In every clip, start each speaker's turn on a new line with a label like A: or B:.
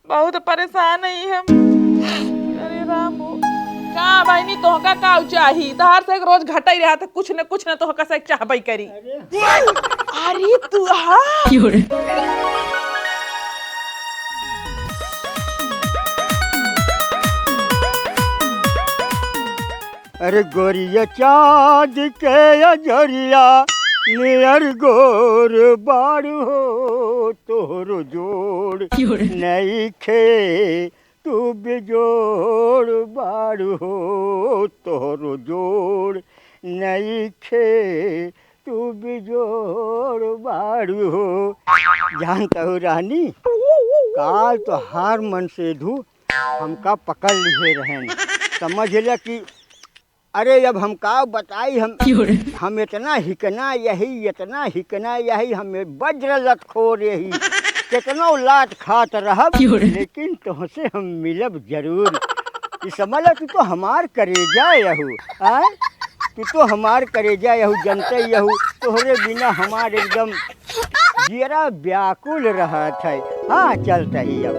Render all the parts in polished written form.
A: बहुत परेशान है हम। अरे राम का बहनी तोहका का चाही तहार से रोज घटाई रहा था कुछ न तोहका से चाहबई करी। अरे तू हाँ
B: अरे गोरिया चाँद के अजरिया नियर गोर बारू हो तोहरो जोड़ नईखे तू बिजोड़ बारू हो तोहरो जोड़ नईखे तू बिजोड़ बारू हो। जानता हो रानी काल तो हार मन से धू हमका पकड़ लिए रहन समझ लिया कि अरे जब हम का बताई हम इतना हिकना यही हमें वज्र लतखोर यही कितनो लात खात रहब लेकिन तुहसे हम मिलब जरूर। समझ तू तो हमार करेजा यहू तू तो हमार करेजा यहू जनते यहू तोहरे बिना हमार एकदम जरा व्याकुल रहा था। हाँ चलता ही अब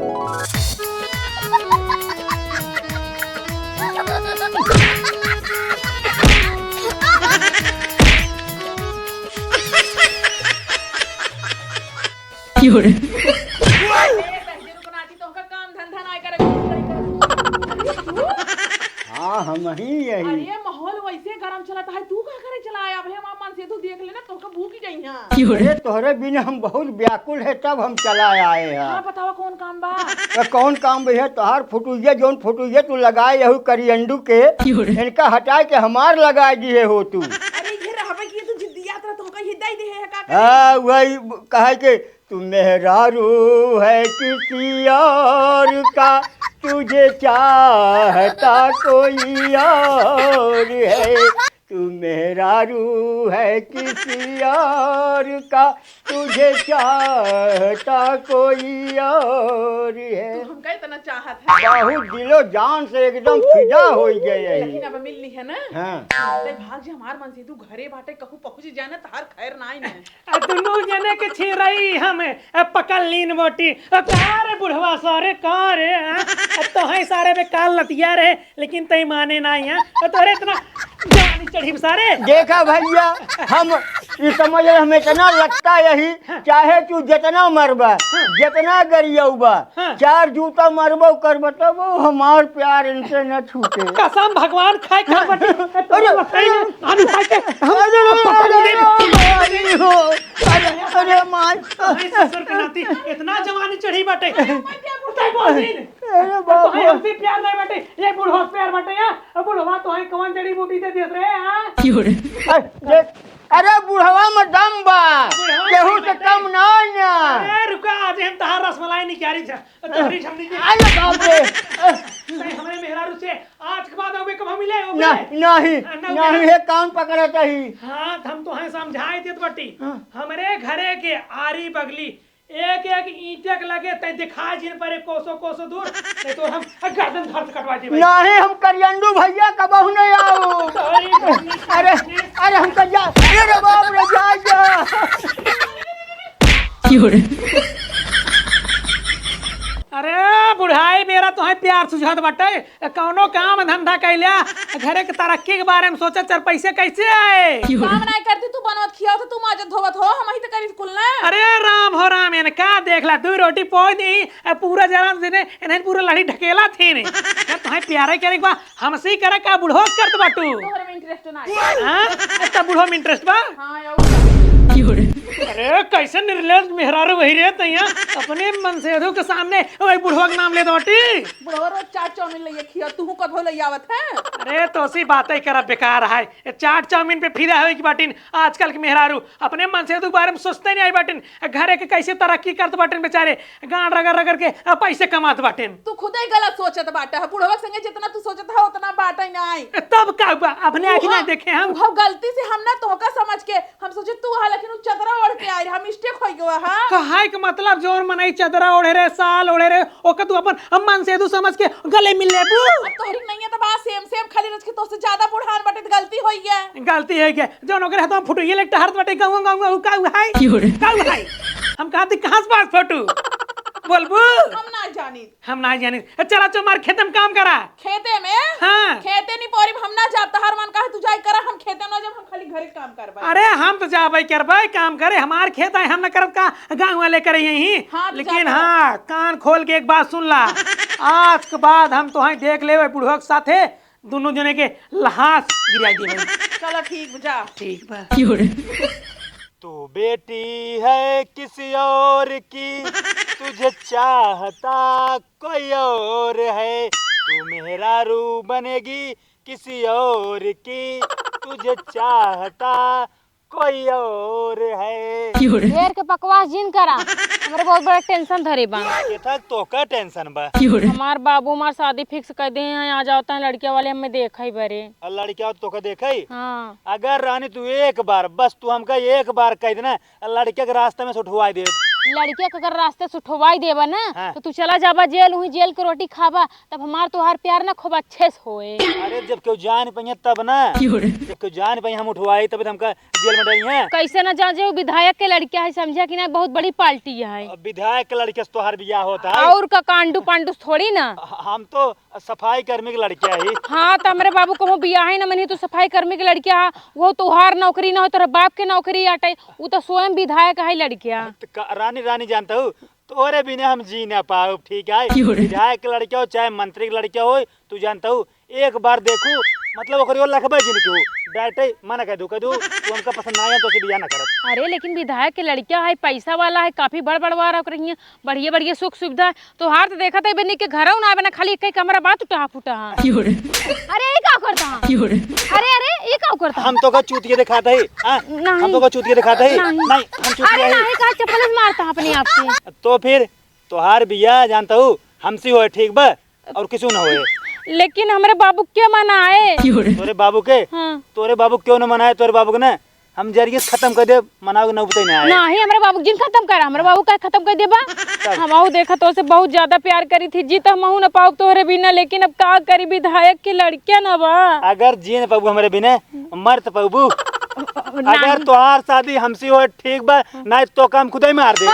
B: हाँ हम ही यही।
A: अरे माहौल वैसे गरम चलता है तू क्या करे चला आया भैया मन से तू देख लेना तोहका भूख ही जाई हां।
B: अरे तोहरे बिना हम बहुत व्याकुल है तब हम चला आए हैं।
A: हां बतावा कौन काम बा?
B: तो कौन काम भैया तोहार फुटुइया जोन फुटुइया तू लगाए यहू करियंडू के इनका हटा के हमार लगा दिए हो तू।
A: अरे ये रहबे की तू जिद्दियात रह तोहका हिदाई दे है का?
B: हाँ वही कहे के तू मेहरारू है किसी और का तुझे चाहता कोई और है तू मेहरारू है किसी और का तुझे चाहता कोई और है।
A: तू हमका इतना चाहत है
B: बहुत दिलो जान से एकदम फिदा हो गए।
A: लेकिन अब मिलनी है ना।
B: हाँ
A: ते भाग जे हमार मन से तू घरे बाटे कहू पहुंच जाने तार खैर नाई ने।
C: दुनू जने के छिरई हम पकड़ लीन बोटी रे बुढ़वा सारे का रे तो है सारे बे काल लतिया रहे लेकिन तई माने ना है तोरे इतना जवानी चढ़ी सारे।
B: देखा भैया हम ये समझ हमें इतना लगता यही चाहे तू जितना मरबा जितना गरियबा चार जूता मरबो कर बताबो हमार प्यार इनसे न छूटे।
C: कसम भगवान खाए खा बटे अरे आनी खाए के
B: अरे मार
C: ससुर के नाती इतना जवानी चढ़ी बटे तई बोलिन
B: अरे बाप
C: तो हम भी प्यार नहीं बटे ये बुढ़वा प्यार बटे या बुढ़वा तो है कौन जड़ी बूटी दे देत रहे हां।
B: अरे बुढ़वा में दम बा केहू से कम नहीं ना।
C: अरे रुका आज हम तहार रसमलाई निकाली था तोहरी छमनी के
B: अरे बाप रे
C: हमरे मेहरारू से आज के बाद आवे कब मिले
B: नहीं है कान पकड़ा चाहिए।
C: हां हम तो है समझाई देत बटी हमरे घरे के आरी बगली एक एक ईंटक लगे तय दिखा जिन पर कोसो कोसो दूर नहीं तो हम गर्दन धर से कटवा दी भाई।
B: नहीं हम करियंडू भैया कबहू नहीं आओ। अरे अरे हम तो जा अरे बाप रे जा
C: अरे बुढ़ाई मेरा तो है प्यार सुझात बटे कौनो काम धंधा कैलिया घरे के तरक्की के बारे में सोचा चल पैसे कैसे आए
A: काम नहीं करती तू बनवत खियाओ तो तू माजत धोवत हो हम ही तो करी कुल ना।
C: अरे राम हो राम एने का देखला दू रोटी पोई दी पूरा जरा देने एने पूरा लड़ी ढकेला थे ने तो है प्यारे करे बा हमसे करे का बुढ़ोस करत बाटू
A: तोहरे में इंटरेस्ट ना।
C: हां इतना बुढ़ो में इंटरेस्ट बा।
A: हां यार
C: अरे कैसे निर्लज मेहरारू वही रे तैया अपने मन से के सामने वही बुढ़वा के नाम ले दोटी
A: बुढ़वा रोज चाट चाउमीन लइए खिया तू कभो लइ आवत है।
C: अरे तो सी बातें करा बेकार है चाट चाउमीन पे फिदा है की बाटिन आजकल के मेहरारू अपने मन से के बारे में सोचते नहीं आई बाटिन घरे के कैसे तरक्की करत बाटिन बेचारे गांड रगड़ रगड़ के पैसे कमात बाटिन।
A: तू खुद ही गलत सोचत बाटा है बुढ़वा संगे जितना तू सोचत है उतना बाटा ही नहीं।
C: तब का अपने आँखी ना देखे हम
A: गलती से हम ना तोहका समझ के हम सोचे तू हा लेकिन चदरा ओढ़ के आई हम मिस्टेक हो गया। हां
C: कहाई के मतलब जोर मनई चदरा ओढ़े रे साल ओढ़े रे ओके तू अपन मन से तू समझ के गले मिल लेबू
A: तोहरी नहीं है तो बात सेम खाली रच के तो से ज्यादा बुढ़ान बटे तो गलती होई गया।
C: गलती है क्या जो नौकर है तो हम फुटुइए लेट हर बटे गांव का है हम कहती कहां से बात फोटो बोलबू
A: हम ना जानी।
C: हम ना जानी। चला चो मार खेत में काम करा।
A: खेते में?
C: हाँ।
A: खेते नहीं पोरी हम ना जाता, हर मन कहा तू जाई करा, हम खेते में जब हम खाली घरे काम करबा।
C: अरे हम तो जाबे करबे काम करे, हमार खेत है, हम न करब का गाँव वाले करे यही।
A: हाँ,
C: लेकिन हाँ कान खोल के एक बात सुन ला, आज के बाद हम तो देख ले बुढ़वा के साथे दोनों जने के लहास गिरा दिए।
A: चलो ठीक जा।
C: ठीक बा।
B: तू बेटी है किसी और की, तुझे चाहता कोई और है। तू मेहरारू बनेगी किसी और की, तुझे चाहता कोई और है।
D: ढेर के बकवास जिन करा, हमरे बहुत बड़ा टेंशन धरे बा।
B: ये था तो का टेंशन बा।
D: हमार बाबू हमार शादी फिक्स कर दे हैं, आ जाता है लड़किया वाले हमें देखा ही बरे।
B: लड़किया तो का देखई।
D: हाँ।
B: अगर रानी तू एक बार, बस तू हमका एक बार कह देना, लड़किया के रास्ते में से उठवाई दे।
D: लड़किया के अगर रास्ते से उठवाई देबा ना,
B: हाँ।
D: तो तू चला जाबा जेल, वही जेल के रोटी खाबा, तब हमार तोहार प्यार ना खूब अच्छे से होए।
B: अरे जब क्यों जान पाइए तब ना, जब क्यों जान पाइए हम उठवाई तब हमका जेल में डरी है।
D: कैसे ना जान जे विधायक के लड़किया है, समझा कि ना बहुत बड़ी पार्टी है।
B: विधायक के लड़के से तोहार बियाह होता है।
D: और का कांडू पांडू थोड़ी ना।
B: हम तो सफाई कर्मी की लड़किया ही।
D: हाँ तो हमारे बाबू को बियाह है ना, मनी तो सफाई कर्मी के लड़किया है, वो तुहार नौकरी ना हो, तेरा बाप के नौकरी आटे, वो तो स्वयं विधायक है लड़किया।
B: रानी रानी जानता हूँ तोरे बिना हम जी ना पाओ, ठीक है। विधायक के लड़किया हो चाहे मंत्री की लड़किया हो, तू जानता हूँ एक बार देखू मतलब ओकरी और लखबे जिनके डायरेक्ट मना कह दू तू हमका पसंद ना आया तो से बियाह ना करब।
D: अरे लेकिन विधायक के लड़किया है, पैसा वाला है, काफी बड़ बड़वा रख रही है, बढ़िया बढ़िया सुख सुविधा है। तो हार तो देखा था बनी के घर ना बना, खाली एक कमरा बात टूटा फूटा। अरे ये का करता है? अरे अरे ये का करता?
B: हम तो का चूतिया दिखाता है, हम तो का चूतिया दिखाता है। नहीं हम चूतिया
D: अरे
B: है।
D: नहीं का चप्पल से मारता है अपने आप से।
B: तो फिर तोहार बियाह जानता हूँ हमसे होए, ठीक बा, और किसी ना होए।
D: लेकिन हमारे बाबू क्या मनाए?
B: तोरे बाबू के?
D: हाँ।
B: तोरे बाबू क्यों ना मनाए? तोरे बाबू के ना हम जरिए खत्म कर दे, मनाओ ना उबते ना आए।
D: नहीं हमारे बाबू जिन खत्म करा, हमारे बाबू का खत्म कर देबा। हम देखा तो से बहुत ज्यादा प्यार करी थी, जी तो हम ना पाऊ तोहरे बिना, लेकिन अब का करी, विधायक की लड़कियां ना बा।
B: अगर जी न पाबू हमारे बिना मर तो पाबू। अगर तोहार शादी हमसे हो ठीक बा, ना तो काम खुद ही मार दे।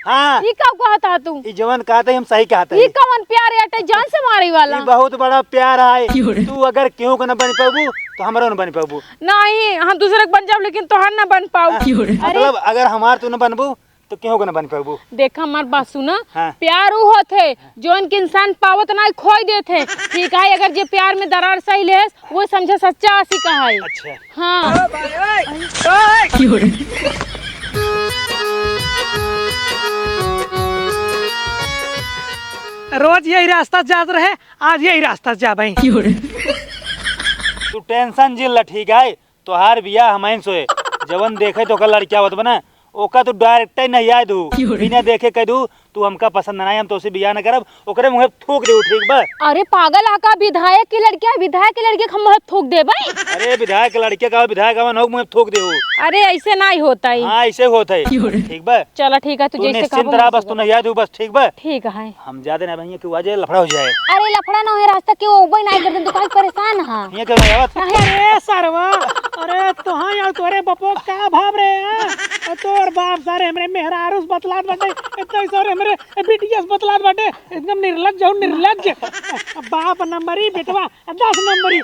B: हाँ
D: ये का कहता तू?
B: ये जवन कहते हम सही कहते
D: ये
B: हैं।
D: कौन प्यार है जान से मारी वाला?
B: ये बहुत बड़ा प्यार है। तू अगर क्यों को न बन पाबू तो हमारा न बन पाबू।
D: नहीं हम दूसरे के बन जाओ, लेकिन तोहर ना बन पाऊ।
B: मतलब अगर हमार तू न बनबू तो क्यों को न बन पाबू।
D: देखा हमार बात सुना।
B: हाँ।
D: प्यार वो होते जो इनके इंसान पावत ना खोई देते, ठीक है। अगर जे प्यार में दरार सही ले वो समझे सच्चा आशिक है।
B: अच्छा
D: हाँ।
C: रोज यही रास्ता जात रहे, आज यही रास्ता जा भाई।
B: तू टेंशन जिल ठीक है। तोहार बियाह हमाइन सोए जवन देखे तो का लड़किया होत बना, ओका तू डायरेक्ट ही नहीं याद दू, बिना देखे कह दू तू हमका पसंद ना, हम तो से बियाह न करब, ओकरे मुंह थूक दे, ठीक बा।
D: अरे पागल आका, विधायक की लड़किया, विधायक की लड़की हम मुंह थूक दे भाई।
B: अरे विधायक के लड़के का विधायक का मुंह थूक दे।
D: अरे ऐसे ना ही होता ही।
B: हाँ ऐसे होता है, ठीक बा।
D: चलो ठीक है, तू
B: तू
D: जैसे
B: निश्चिंत रहा, बस तू नहीं याद हो, बस ठीक बा।
D: ठीक है।
B: हम ज्यादा ना भैया कि वजह लफड़ा हो जाए।
D: अरे लफड़ा ना है, रास्ता के ऊपर नहीं कर दे तो काहे परेशान हां।
B: ये क्यों नहीं आवत?
C: अरे सरवा, अरे तोहा यार तोरे बपो का भाव रे हैं? तोर बाप सारे हमरे मेहरारूस बतलात बाटे, इतना सारे हमरे बिटियास बतलात बाटे, एकदम निर्लज्ज हो, निर्लज्ज। बाप नंबरी बेटवा 10 नंबरी,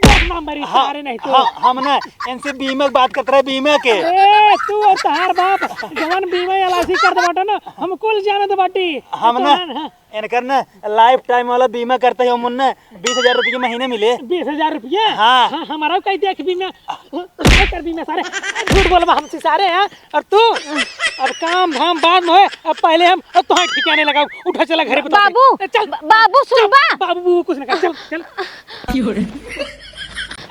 C: 10 नंबरी सारे नहीं तो।
B: हम ना इनसे बीमे की बात करते रहे, बीमे के।
C: ए तू और तहार बाप जवान बीमा एलआईसी कर दे बाटे ना, हम कुल जाने दे बाटी।
B: हम ना इनकर ना लाइफ टाइम वाला बीमा करते हैं, हम ना 20,000 रुपये महीने मिले।
C: 20,000 रुपये?
B: हाँ।
C: हमारा कही देख बीमा कर, बीमा सारे झूठ बोलबा हमसे सारे हैं। और तू अब काम धाम बाद में होए, अब पहले हम तुम्हें ठिकाने लगाओ, उठा चला घरे बता।
D: बाबू
C: चल
D: बाबू सुन बा।
C: बाबू कुछ नहीं कर, चल चल।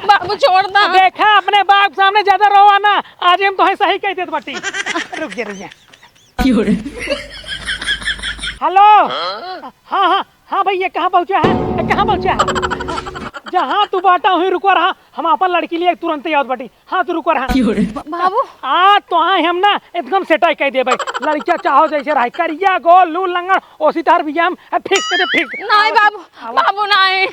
D: बाबू छोड़ दा।
C: देखा अपने बाप सामने ज्यादा रोवा ना, आज हम तुम्हें सही कह देते बाटी। रुक जा। हेलो। हाँ हाँ हाँ भैया, कहाँ पहुँचा है? कहाँ पहुँचा है? जहाँ तू बाटा हुई रुको रहा, हम अपन लड़की लिए तुरंत याद बाटी। हाँ तू रुको रहा
D: बाबू।
C: तो हाँ हम ना एकदम सेटाई कह दे भाई, लड़किया चाहो जैसे रहा, करिया गोल लू लंगड़ ओसी तार भी हम फिक्स कर दे, फिक्स।
D: नहीं बाबू, बाबू नहीं।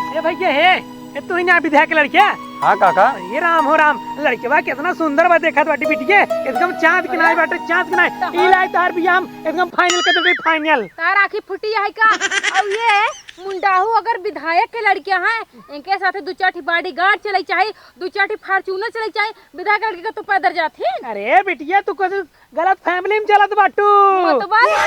C: ए भैया है, तू ही ना विधायक की लड़किया?
E: हाँ काका।
C: ये राम हो राम, लड़के बा कितना सुंदर बा, देखा बाटी बिटिया एकदम चांद किनारे बाटे, चांद किनारे। ई लाई तार बियाह एकदम फाइनल कर दे, फाइनल।
D: तार आखी फुटी है का। और ये मुंडाहू अगर विधायक के लड़कियां हैं, इनके साथ दो चार बॉडी गार्ड चले चाहे, दो चार फॉर्च्यूनर चले चाहे, विधायक लड़की का तो पैदल जाती।
C: अरे बिटिया तू कुछ गलत फैमिली में चलत बाटू।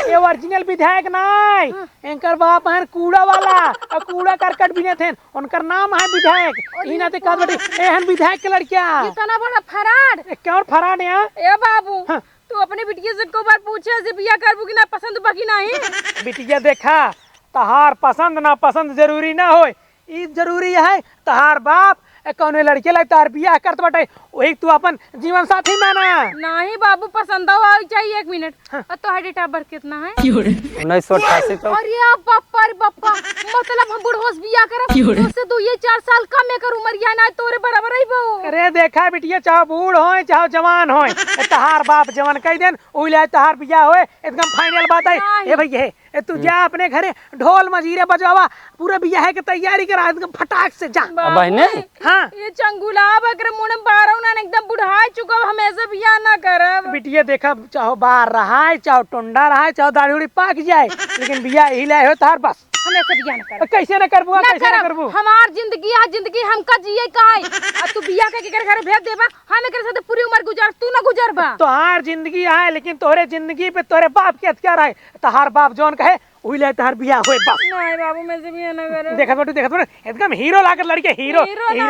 C: ये ओरिजिनल विधायक नाय, इनकर बाप है कूड़ा वाला, और कूड़ा करकट भी नहीं थे, उनकर नाम है विधायक। ई ना ते का बाटी एहन विधायक के लड़कियां
D: इतना बड़ा फराड।
C: क्यों फराड है?
D: ए बाबू तू अपनी बिटिया से को बार पूछे से बिया करबू कि ना, पसंद बा कि नहीं?
C: बिटिया देखा, तहार पसंद ना पसंद जरूरी ना हो, ई जरूरी है तहार बाप कौन लड़के लग तार बियाह करत बाटे, वही तू अपन जीवन साथी माना।
D: नहीं बाबू पसंद हो चाहिए। 1 मिनट। और तो डेट ऑफ बर्थ कितना है?
E: 1988। तो
D: अरे बाप्पा रे बाप्पा, मतलब हम बुढ़ोस बियाह करब, उससे 2-4 साल कम है कर उम्र या ना तोरे बराबर ही बहु।
C: अरे देखा बिटिया, चाहे बूढ़ हो चाहे जवान हो, तहार बाप जवान कह देन ओइले तहार बियाह होए, एकदम फाइनल बात है। ए भैया तू जा अपने घरे ढोल मजीरे बजावा, पूरा बियाह के तैयारी करा एकदम फटाक से जा।
E: बहने
C: हाँ
D: ये चंगुलाब अगर मुंह में बारह ना एकदम बुढ़ा चुका, हमेशा बियाह ना करब।
C: बिटिया देखा, चाहे बार रहा है, चाहे टुंडा रहा है, चाहे दाढ़ी उड़ी पाक जाए, लेकिन बियाह ही लाए हो तार बस।
D: हमेशा बियाह ना करब।
C: कैसे न करबू, कैसे न करबू?
D: हमार जिंदगी है, जिंदगी हमका जिए का है। अब तू बियाह के घर भेज देबा, हम एकरे साथ पूरी उम्र गुजार, तू ना गुजरबा।
C: तोहार जिंदगी है, लेकिन तोहरे जिंदगी पे तोरे बाप के अत्याचार है। तहार बाप जौन कहे वही ले तहार बियाह होए बस।
D: नहीं बाबू मैं से बियाह ना करब।
C: देखत बाटू एकदम हीरो लागत लड़के, हीरो
D: नहीं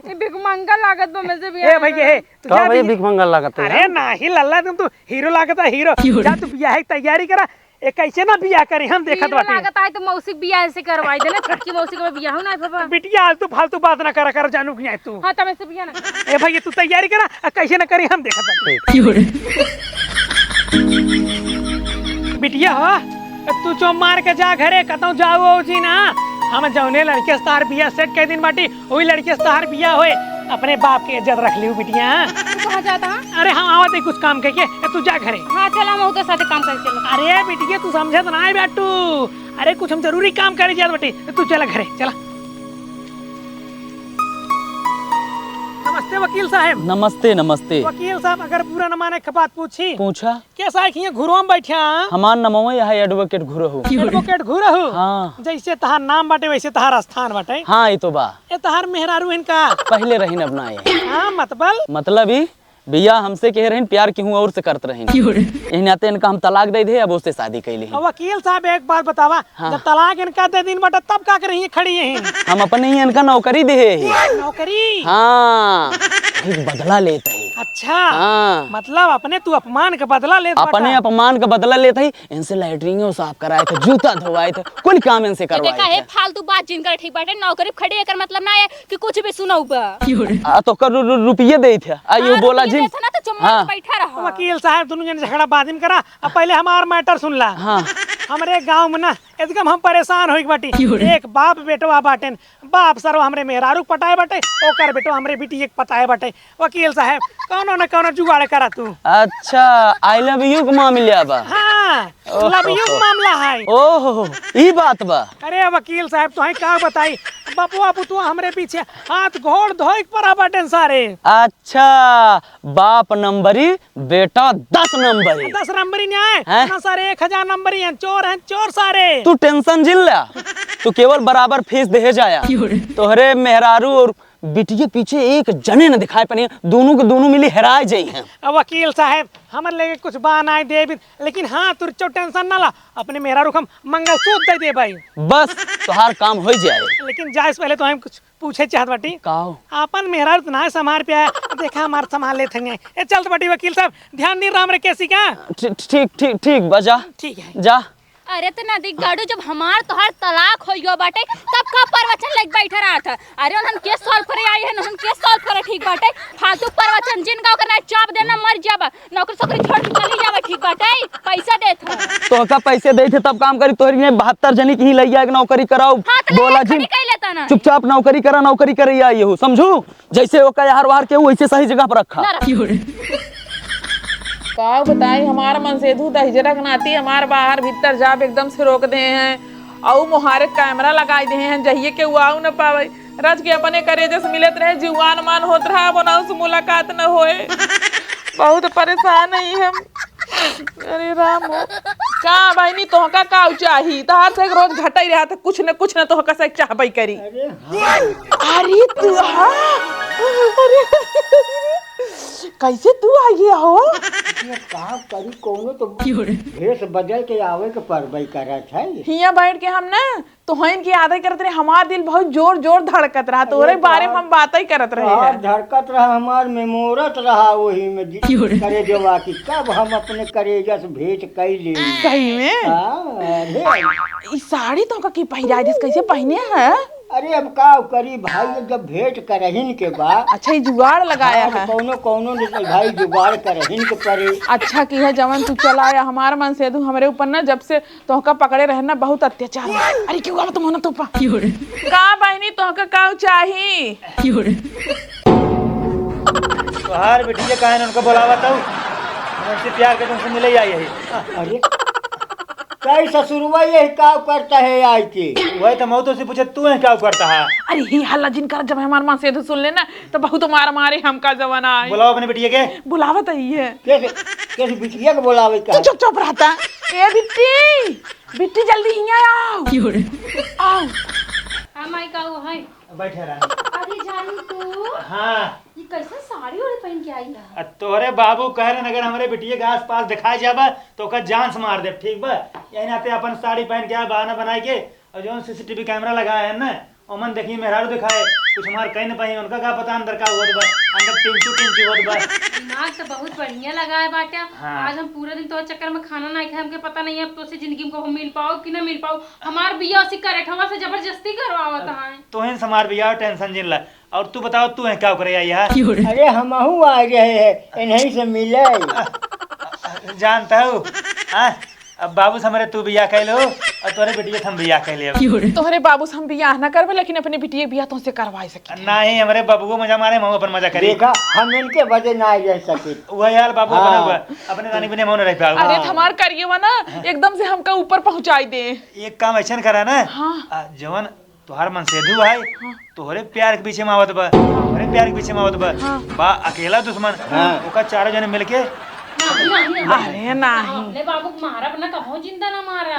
D: ये भिखमंगा लागत बा, मैं से बियाह
C: ए भैया तू
E: तो
C: जा
E: भाई
C: बियाह-
E: भीख मंगल लागत है।
C: अरे नहीं लल्ला, तुम तू हीरो लागत है, हीरो। जा तू बियाह की तैयारी करा, ए कैसे ना बियाह करी हम देखत
D: हीरो
C: बाटी।
D: लागत है तो मौसी बियाह से करवाई देना, छोटकी मौसी का बियाह हो ना बाबा।
C: बिटिया आज तू फालतू बात ना करा कर, जानू कि तू।
D: हां त मैं से बियाह ना करब।
C: ए भैया तू तैयारी करा, कैसे ना करी हम देखत बाटी। बिटिया हो तू चो मार के जा घरे, कतौ जाओ जी ना, हम जौने लड़के स्टार बियाह सेट के दिन बाटी वही लड़के स्टार बियाह होए, अपने बाप की इज्जत रख लियो बिटिया।
D: तू कहां जाता है?
C: अरे हम आवत है कुछ काम करके, तू जा घरे।
D: हां चल हम उधर साथे काम कर चलो।
C: अरे बिटिया तू समझत ना है बेटू, अरे कुछ हम जरूरी काम करे जात बेटी, तू चला घरे चला। नमस्ते वकील साहब।
E: नमस्ते नमस्ते।
C: वकील साहब अगर पूरा न माने बात पूछी।
E: पूछा
C: कैसा है घुरो में बैठा?
E: हमार नमो है एडवोकेट घुरहु।
C: एडवोकेट घुरहु?
E: हाँ।
C: जैसे तहार नाम बाटे वैसे तहार स्थान बाटे।
E: हाँ ये तो बा।
C: ये तहार मेहरारू इनका
E: पहले रही न अपनाए।
C: हाँ
E: मतलब ही भैया हमसे कह रहे प्यार क्यों और से करते रहे, यही नाते इनका हम तलाक दे दे, अब उससे शादी कैली।
C: वकील साहब एक बात बतावा,
E: हाँ।
C: जब तलाक इनका दे दिन बटा तब का करी खड़ी है?
E: हम अपने ही इनका नौकरी दे।
C: नौकरी?
E: हाँ एक बदला लेते है।
C: अच्छा
E: हाँ।
C: मतलब अपने तू अपमान का बदला ले,
E: अपने अपमान का बदला लेते ही, इनसे लैट्रिन साफ कराए थे, जूता धोवाए थे, कुल काम इनसे
D: देखा
E: करवाए
D: है
E: थे।
D: फालतू बात जिनकर ठीक बाटे, नौकरी खड़ी है कर मतलब ना है कि कुछ भी सुनाऊ बा।
E: तो कर रुपये दे थे, आइयो बोला जी।
D: ना तो चुम्मा
E: हाँ।
D: बैठा रहा।
C: वकील साहब दोनों जन झगड़ा बाजिम करा, अब पहले हमार मैटर सुन ला।
E: हाँ।
C: हमरे गांव में ना एकदम हम परेशान हो बाटी, एक बाप बेटवा बाटेन, बाप सर हमरे मेहरारू पटाए बाटे, ओकर बेटो हमरे बेटी एक पटाए बाटे। वकील साहब कौनो न कौनो जुगाड़ करा तू।
E: अच्छा आई लव यू का मामला बा।
C: हाँ लव यू मामला है।
E: ओहो ई बात बा।
C: अरे वकील साहब तो का बताई, बपुआ पुतुआ हमरे पीछे हाथ घोड़ धोए पड़ा बाटेन सारे।
E: अच्छा बाप नंबरी बेटा 10 नंबरी।
C: 10 नंबरी न्याय
E: हैं?
C: ना सारे 1000 नंबरी हैं, चोर सारे।
E: तू टेंशन जिल ला, तू केवल बराबर फीस दे जाया। तोहरे मेहरारू और बिटिया पीछे एक जने न दिखाई पड़े, दोनों के दोनों मिली हेराए जाई हैं।
C: वकील साहब हमर लेके कुछ बहाना दे, लेकिन हाँ तुर चो टेंशन ना ला, अपने मेहरारू हम मंगलसूत्र दे भाई,
E: बस तोहार काम हो जाए।
C: लेकिन जाए पहले तो हम कुछ पूछे चाहत बाटी।
E: काओ
C: अपन मेहरारू तो ना समार पे आया, देखा हमार संभाल लेते हैं। ए चल बाटी वकील साहब ध्यान दी राम रे कैसी का।
E: ठीक ठीक ठीक बजा।
C: ठीक है
E: जा।
D: अरे तो नदी गाड़ू जब हमार तोहार तलाक हो गयो बाटे तब का प्रवचन लग बैठा रहा था। अरे उन्हन केस सॉल्व करे आई है, उन्हन केस सॉल्व करे ठीक बाटे, फालतू प्रवचन जिन का करना चाप देना मर जाबा, नौकरी छोकरी छोड़ के चली जाबा ठीक बाटे, पैसा देत हो।
E: तो का पैसे दे थे तब काम करी, तोहरी ने 72 जनी की ही लइया के नौकरी कराओ।
D: हां तो
E: बोला जी
D: कह लेता ना,
E: चुपचाप नौकरी करा, नौकरी करे आई हो, समझू जैसे वो का यार वार के वैसे सही जगह पर रखा।
A: का बताई हमारा मन से धू दहिजरक नाती हमार बाहर भीतर जाब एकदम से रोक दे हैं, और मुहारे कैमरा लगाई दे हैं जहिए के वो आऊ न पावे। रज के अपने करेजे से मिलत रहे जीवान मान होत रहा बना से मुलाकात न होए। बहुत परेशान है हम। अरे राम का बहनी तोहका का चाही तहार से रोज घटाई रहा था कुछ न तोहका से चाहबई करी।
B: अरे हाँ
A: अरे तू हाँ अरे कैसे तू आ गया हो?
B: का करी कोनो तो भेष बदल के आवे के परबई करत है।
A: हिया बैठ के हम ना तोहन की आदत करत रहे हमार दिल बहुत जोर जोर धड़कत रहा तोरे बारे में हम बात ही करत रहे
B: और
A: हैं।
B: धड़कत रहा हमार मेमोरत रहा वही में करे जवा की कब हम अपने करेजा से भेंट कैले।
A: सही में
B: अरे
A: ई साड़ी तो की पहिरा जिस कैसे पहने है?
B: अरे अब का करी भाई जब भेंट करहिन के बाद
A: अच्छा ये जुगाड़ लगाया है।
B: कोनो भाई जुगाड़ करहिन के परे।
A: अच्छा की है जवन तू चलाया हमार मन से हमारे ऊपर ना जब से तोहका पकड़े रहना बहुत अत्याचार है। अरे क्यों आवा तुम तो का बहनी तोहका का चाही?
F: तोहार बेटिया काहे उनको बुलावा तू हमसे प्यार के तुमसे मिले आई है।
B: अरे कई ससुरवा यही का करता है आई के
F: वही तो मैं तो से पूछे तू है क्या करता है।
A: अरे ही हल्ला जिन कर जब हमार मन से सुन लेना तो बहुत मार मारे हमका जवाना है।
F: बुलाओ अपने बेटिया के।
A: बुलावत ही है
B: कैसे बिटिया के बोलावे का
A: चुप चुप रहता। ए बिट्टी बिट्टी जल्दी हिया आओ आओ।
D: हाँ माई का वो है।
F: बैठे रहा।
D: अरे जानी तू
F: हाँ
D: ये कैसे साड़ी ओढ़े पहन के आई है?
F: तोहरे बाबू कह रहे अगर हमारे बेटिया के आस पास दिखाई जाबा तो ओकर जान से मार दे ठीक बा। यही नाते अपन साड़ी पहन के बहाना बनाए के और जो सीसीटीवी कैमरा लगाया है ना ओमन देखी मेहरारू दिखाए कुछ हमार कहीं न पाई उनका का पता अंदर का होत बा अंदर टिंचू होत बा।
D: दिमाग तो बहुत बढ़िया लगा है बाटे।
F: हाँ।
D: आज हम पूरे दिन तो चक्कर में खाना नहीं खाए हमके पता नहीं है अब तो से जिंदगी में हम मिल पाओ कि ना मिल पाओ। हमार बिया उसी करेठवा से जबरदस्ती करवावत है।
F: तो हिन समार भी आओ टेंशन जिन ला। और तू बताओ तू है क्या करे यहाँ।
B: अरे हमहू आ रहे हैं इन्हीं से मिले।
F: जानता हूँ अब बाबू से हमारे तू बिया कह लो और तोरे बेटिया हम बिया कह ले।
A: तोहरे बाबू से हम बियाह ना करबे लेकिन अपने बिटिया बियाह तुमसे करवा सके।
F: नहीं हमारे बाबू को मजा मारे हम अपन मजा करी।
B: देखा हम इनके वजह ना रह सके।
F: वह यार बाबू
B: हाँ।
F: बना हुआ अपने रानी बने मौन रह पाओ।
A: अरे हमार करिए ना एकदम से हमका ऊपर पहुंचाई दे।
F: एक काम ऐसा करा ना
A: हाँ।
F: जवन तुहार मन सेधु है तोहरे प्यार के पीछे मावत बा तोहरे प्यार के पीछे मावत बा अकेला दुश्मन ओका चारों जने मिलके।
A: अरे नहीं
D: अपने बाबू को मारा अपना कहो जिंदा ना मारा।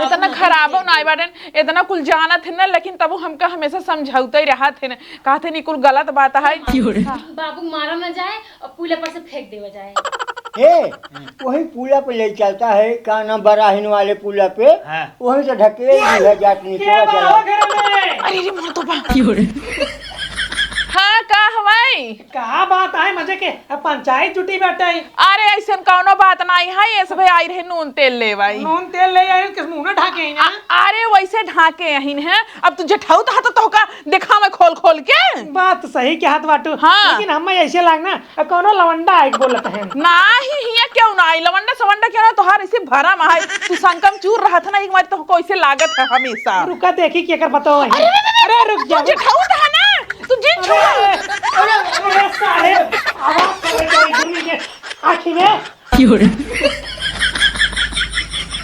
A: इतना खराब हो ना बाटन इतना कुल जाना थे ना लेकिन तब हमका हमेशा समझाते ही रहा थे ना कहते नहीं कुल गलत बात है।
D: बाबू मारा ना जाए और पुल पर से फेंक देवा जाए।
B: वही पुला पे ले चलता है का नाम बराहिन वाले पुला पे वहीं से ढकेल दिया जात नीचे चला।
A: अरे मोर तो बा हाँ का हवाई
C: कहा बात है मजे के पंचायत जुटी बैठे।
A: अरे ऐसा कौनो बात नहीं है ऐसे भाई आई रहे नून तेल ले भाई
C: नून तेल ले आए किस मुंह में ढाके हैं ना।
A: अरे वैसे ढाके यहीं है अब तू जठाऊ तो का देखा मैं खोल खोल के
C: बात सही क्या हाथ बाटू।
A: हाँ।
C: लेकिन हम ऐसे लगना कौनो लवंडा एक बोलते हैं
A: नहीं हिया क्यों ना आई लवंडा सवंडा क्यों ना तोहार ऐसे भरा माई तू संकम चूर रहा था ना एक बार तो को ऐसे लागत है हमेशा।
C: रुका देखी क्या कर बताओ। अरे रुक जा
A: जठाऊ था ना तू जिन छोड़।
C: अरे सारे आवाज कर रही है आखिर में